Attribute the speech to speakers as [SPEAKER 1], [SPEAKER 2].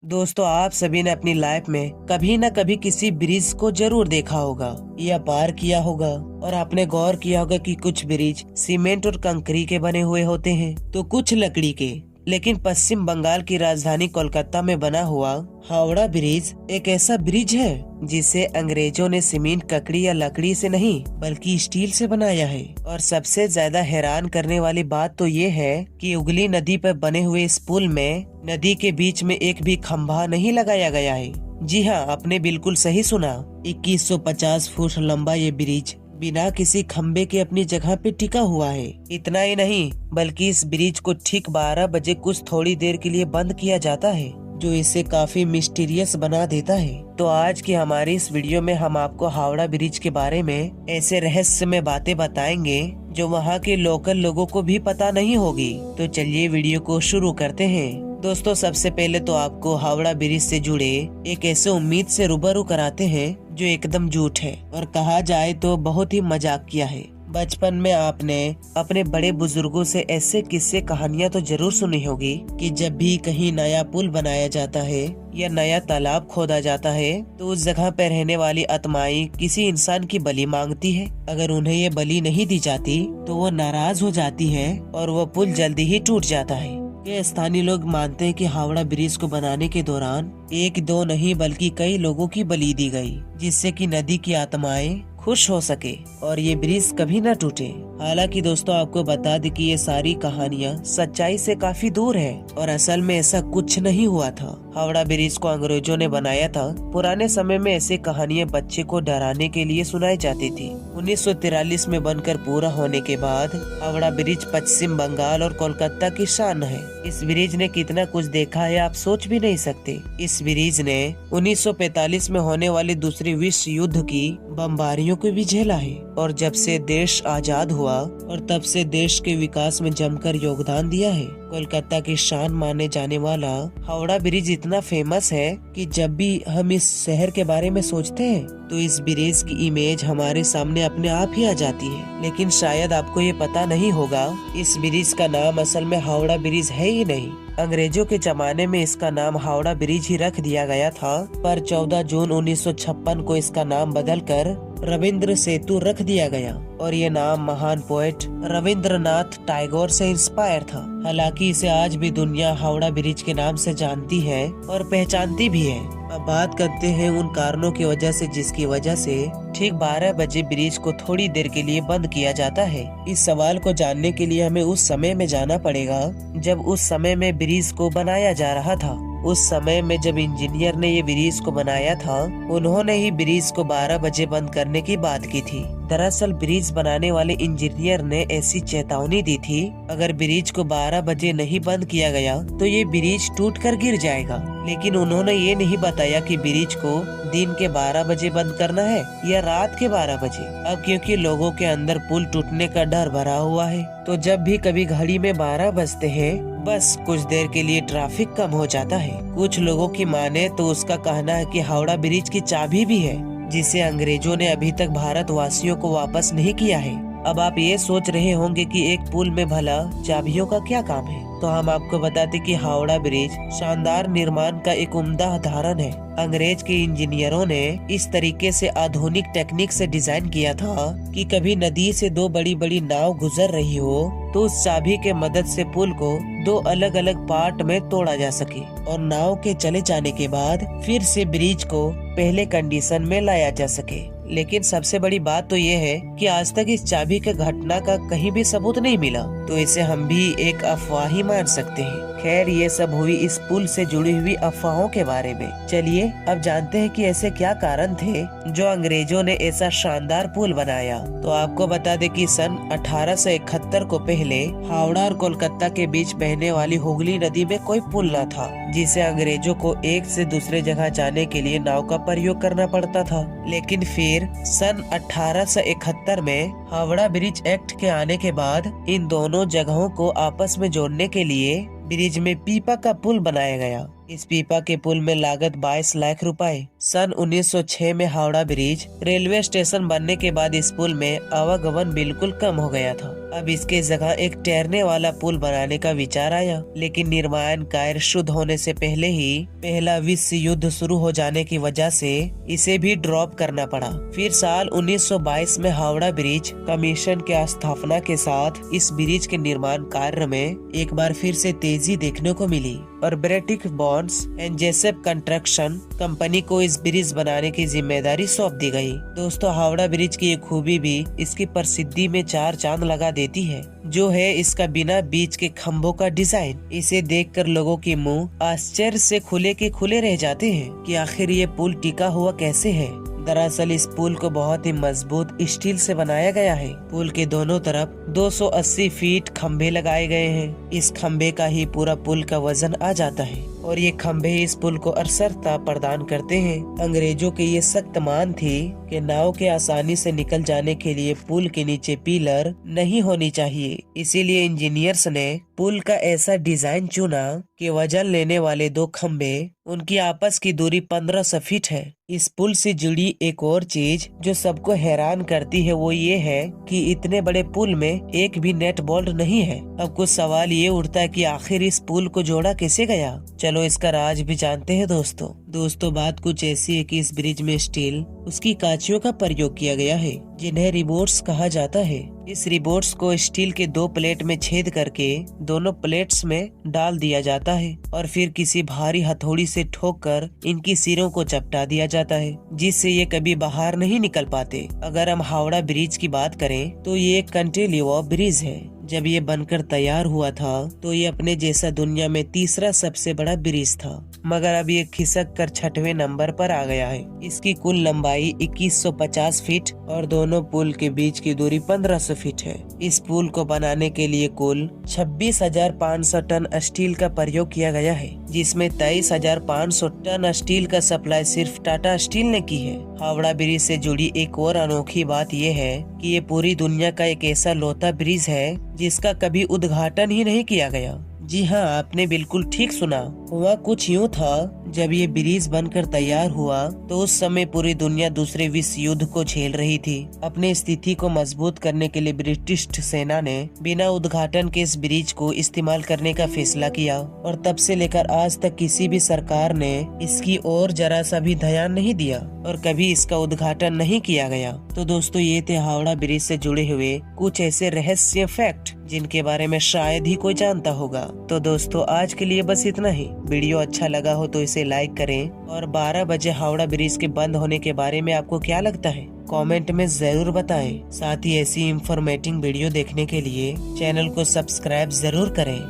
[SPEAKER 1] दोस्तों, आप सभी ने अपनी लाइफ में कभी न कभी किसी ब्रिज को जरूर देखा होगा या पार किया होगा। और आपने गौर किया होगा कि कुछ ब्रिज सीमेंट और कंकरी के बने हुए होते हैं तो कुछ लकड़ी के। लेकिन पश्चिम बंगाल की राजधानी कोलकाता में बना हुआ हावड़ा ब्रिज एक ऐसा ब्रिज है जिसे अंग्रेजों ने सीमेंट, ककड़ी या लकड़ी से नहीं बल्कि स्टील से बनाया है। और सबसे ज्यादा हैरान करने वाली बात तो ये है कि हुगली नदी पर बने हुए इस पुल में नदी के बीच में एक भी खंभा नहीं लगाया गया है। जी हाँ, आपने बिल्कुल सही सुना। 2150 फुट लंबा ये ब्रिज बिना किसी खम्बे के अपनी जगह पे टिका हुआ है। इतना ही नहीं बल्कि इस ब्रिज को ठीक 12 बजे कुछ थोड़ी देर के लिए बंद किया जाता है, जो इसे काफी मिस्टीरियस बना देता है। तो आज की हमारी इस वीडियो में हम आपको हावड़ा ब्रिज के बारे में ऐसे रहस्यमय बातें बताएंगे जो वहाँ के लोकल लोगों को भी पता नहीं होगी। तो चलिए वीडियो को शुरू करते हैं। दोस्तों, सबसे पहले तो आपको हावड़ा ब्रिज से जुड़े एक ऐसे उम्मीद से रूबरू कराते हैं जो एकदम झूठ है और कहा जाए तो बहुत ही मजाकिया है। बचपन में आपने अपने बड़े बुजुर्गों से ऐसे किस्से कहानियां तो जरूर सुनी होगी कि जब भी कहीं नया पुल बनाया जाता है या नया तालाब खोदा जाता है तो उस जगह पर रहने वाली आत्माएं किसी इंसान की बलि मांगती है। अगर उन्हें ये बलि नहीं दी जाती तो वो नाराज हो जाती है और वो पुल जल्दी ही टूट जाता है। ये स्थानीय लोग मानते हैं कि हावड़ा ब्रिज को बनाने के दौरान एक दो नहीं बल्कि कई लोगों की बलि दी गई, जिससे कि नदी की आत्माएं खुश हो सके और ये ब्रिज कभी न टूटे। हालांकि दोस्तों, आपको बता दें कि ये सारी कहानियां सच्चाई से काफी दूर है और असल में ऐसा कुछ नहीं हुआ था। हावड़ा ब्रिज को अंग्रेजों ने बनाया था। पुराने समय में ऐसी कहानियां बच्चे को डराने के लिए सुनाई जाती थी। 1943 में बनकर पूरा होने के बाद हावड़ा ब्रिज पश्चिम बंगाल और कोलकाता की शान है। इस ब्रिज ने कितना कुछ देखा है आप सोच भी नहीं सकते। इस ब्रिज ने 1945 में होने वाली दूसरी विश्व युद्ध की बमबारियों को भी झेला है और जब से देश आजाद हुआ और तब से देश के विकास में जमकर योगदान दिया है। कोलकाता की शान माने जाने वाला हावड़ा ब्रिज इतना फेमस है कि जब भी हम इस शहर के बारे में सोचते हैं तो इस ब्रिज की इमेज हमारे सामने अपने आप ही आ जाती है। लेकिन शायद आपको ये पता नहीं होगा, इस ब्रिज का नाम असल में हावड़ा ब्रिज है ही नहीं। अंग्रेजों के जमाने में इसका नाम हावड़ा ब्रिज ही रख दिया गया था, पर 14 जून 1956 को इसका नाम बदलकर रविंद्र सेतु रख दिया गया और ये नाम महान पोएट रविंद्रनाथ टैगोर से इंस्पायर था। हालांकि इसे आज भी दुनिया हावड़ा ब्रिज के नाम से जानती है और पहचानती भी है। अब बात करते हैं उन कारणों की वजह से जिसकी वजह से ठीक 12 बजे ब्रिज को थोड़ी देर के लिए बंद किया जाता है। इस सवाल को जानने के लिए हमें उस समय में जाना पड़ेगा जब उस समय में ब्रिज को बनाया जा रहा था। उस समय में जब इंजीनियर ने ये ब्रिज को बनाया था, उन्होंने ही ब्रिज को 12 बजे बंद करने की बात की थी। दरअसल ब्रिज बनाने वाले इंजीनियर ने ऐसी चेतावनी दी थी, अगर ब्रिज को 12 बजे नहीं बंद किया गया तो ये ब्रिज टूट कर गिर जाएगा। लेकिन उन्होंने ये नहीं बताया कि ब्रिज को दिन के 12 बजे बंद करना है या रात के 12 बजे। अब क्योंकि लोगों के अंदर पुल टूटने का डर भरा हुआ है, तो जब भी कभी घड़ी में 12 बजते हैं बस कुछ देर के लिए ट्रैफिक कम हो जाता है। कुछ लोगों की माने तो उसका कहना है कि हावड़ा ब्रिज की चाबी भी है, जिसे अंग्रेजों ने अभी तक भारतवासियों को वापस नहीं किया है। अब आप ये सोच रहे होंगे कि एक पुल में भला चाबियों का क्या काम है, तो हम आपको बताते कि हावड़ा ब्रिज शानदार निर्माण का एक उम्दा उदाहरण है। अंग्रेज के इंजीनियरों ने इस तरीके से आधुनिक टेक्निक से डिजाइन किया था कि कभी नदी से दो बड़ी बड़ी नाव गुजर रही हो तो उस चाबी के मदद से पुल को दो अलग अलग पार्ट में तोड़ा जा सके और नाव के चले जाने के बाद फिर से ब्रिज को पहले कंडीशन में लाया जा सके। लेकिन सबसे बड़ी बात तो ये है कि आज तक इस चाबी के घटना का कहीं भी सबूत नहीं मिला, तो इसे हम भी एक अफवाह ही मान सकते हैं। खैर, ये सब हुई इस पुल से जुड़ी हुई अफवाहों के बारे में। चलिए अब जानते हैं कि ऐसे क्या कारण थे जो अंग्रेजों ने ऐसा शानदार पुल बनाया। तो आपको बता दें कि सन 1871 को पहले हावड़ा और कोलकाता के बीच बहने वाली हुगली नदी में कोई पुल न था, जिसे अंग्रेजों को एक से दूसरे जगह जाने के लिए नाव का प्रयोग करना पड़ता था। लेकिन फिर सन 1871 में हावड़ा ब्रिज एक्ट के आने के बाद इन दोनों जगहों को आपस में जोड़ने के लिए ब्रिज में पीपा का पुल बनाया गया। इस पीपा के पुल में लागत 22 लाख रुपए। सन 1906 में हावड़ा ब्रिज रेलवे स्टेशन बनने के बाद इस पुल में आवागमन बिल्कुल कम हो गया था। अब इसके जगह एक तैरने वाला पुल बनाने का विचार आया, लेकिन निर्माण कार्य शुरू होने से पहले ही पहला विश्व युद्ध शुरू हो जाने की वजह से इसे भी ड्रॉप करना पड़ा। फिर साल 1922 में हावड़ा ब्रिज कमीशन के स्थापना के साथ इस ब्रिज के निर्माण कार्य में एक बार फिर से तेजी देखने को मिली और British bonds and Jessop construction company को इस ब्रिज बनाने की जिम्मेदारी सौंप दी गई। दोस्तों, हावड़ा ब्रिज की एक खूबी भी इसकी प्रसिद्धि में 4 चांद लगा देती है, जो है इसका बिना बीच के खम्भों का डिजाइन। इसे देखकर लोगों के मुंह आश्चर्य से खुले के खुले रह जाते हैं कि आखिर ये पुल टिका हुआ कैसे है। दरअसल इस पुल को बहुत ही मजबूत स्टील से बनाया गया है। पुल के दोनों तरफ 280 फीट खम्भे लगाए गए हैं। इस खम्भे का ही पूरा पुल का वजन आ जाता है और ये खम्भे इस पुल को असरता प्रदान करते हैं। अंग्रेजों की ये सख्त मान थी कि नाव के आसानी से निकल जाने के लिए पुल के नीचे पिलर नहीं होनी चाहिए। इसीलिए इंजीनियर्स ने पुल का ऐसा डिजाइन चुना कि वजन लेने वाले 2 खम्भे उनकी आपस की दूरी 1500 फीट है। इस पुल से जुड़ी एक और चीज जो सबको हैरान करती है वो ये है कि इतने बड़े पुल में एक भी नेट बोल्ट नहीं है। अब कुछ सवाल ये उठता है कि आखिर इस पुल को जोड़ा कैसे गया। चलो इसका राज भी जानते हैं दोस्तों बात कुछ ऐसी है कि इस ब्रिज में स्टील उसकी कांचियों का प्रयोग किया गया है, जिन्हें रिबोर्ड्स कहा जाता है। इस रिबोर्ड्स को स्टील के 2 प्लेट में छेद करके दोनों प्लेट्स में डाल दिया जाता है और फिर किसी भारी हथौड़ी से ठोककर इनकी सिरों को चपटा दिया जाता है, जिससे ये कभी बाहर नहीं निकल पाते। अगर हम हावड़ा ब्रिज की बात करें तो ये एक कैंटिलीवर ब्रिज है। जब ये बनकर तैयार हुआ था तो ये अपने जैसा दुनिया में तीसरा सबसे बड़ा ब्रिज था, मगर अब ये खिसक कर 6वें नंबर पर आ गया है। इसकी कुल लंबाई 2150 फीट और दोनों पुल के बीच की दूरी 1500 फीट है। इस पुल को बनाने के लिए कुल 26,500 टन स्टील का प्रयोग किया गया है, जिसमें 23,500 टन स्टील का सप्लाई सिर्फ टाटा स्टील ने की है। हावड़ा ब्रिज से जुड़ी एक और अनोखी बात यह है कि ये पूरी दुनिया का एक ऐसा लौता ब्रिज है जिसका कभी उद्घाटन ही नहीं किया गया। जी हाँ, आपने बिल्कुल ठीक सुना। हुआ कुछ यूँ था, जब ये ब्रिज बनकर तैयार हुआ तो उस समय पूरी दुनिया दूसरे विश्व युद्ध को झेल रही थी। अपनी स्थिति को मजबूत करने के लिए ब्रिटिश सेना ने बिना उद्घाटन के इस ब्रिज को इस्तेमाल करने का फैसला किया और तब से लेकर आज तक किसी भी सरकार ने इसकी ओर जरा सा भी ध्यान नहीं दिया और कभी इसका उद्घाटन नहीं किया गया। तो दोस्तों, ये थे हावड़ा ब्रिज से जुड़े हुए कुछ ऐसे रहस्य फैक्ट जिनके बारे में शायद ही कोई जानता होगा। तो दोस्तों, आज के लिए बस इतना ही। वीडियो अच्छा लगा हो तो इसे लाइक करें और 12 बजे हावड़ा ब्रिज के बंद होने के बारे में आपको क्या लगता है कमेंट में जरूर बताएं। साथ ही ऐसी इंफॉर्मेटिव वीडियो देखने के लिए चैनल को सब्सक्राइब जरूर करें।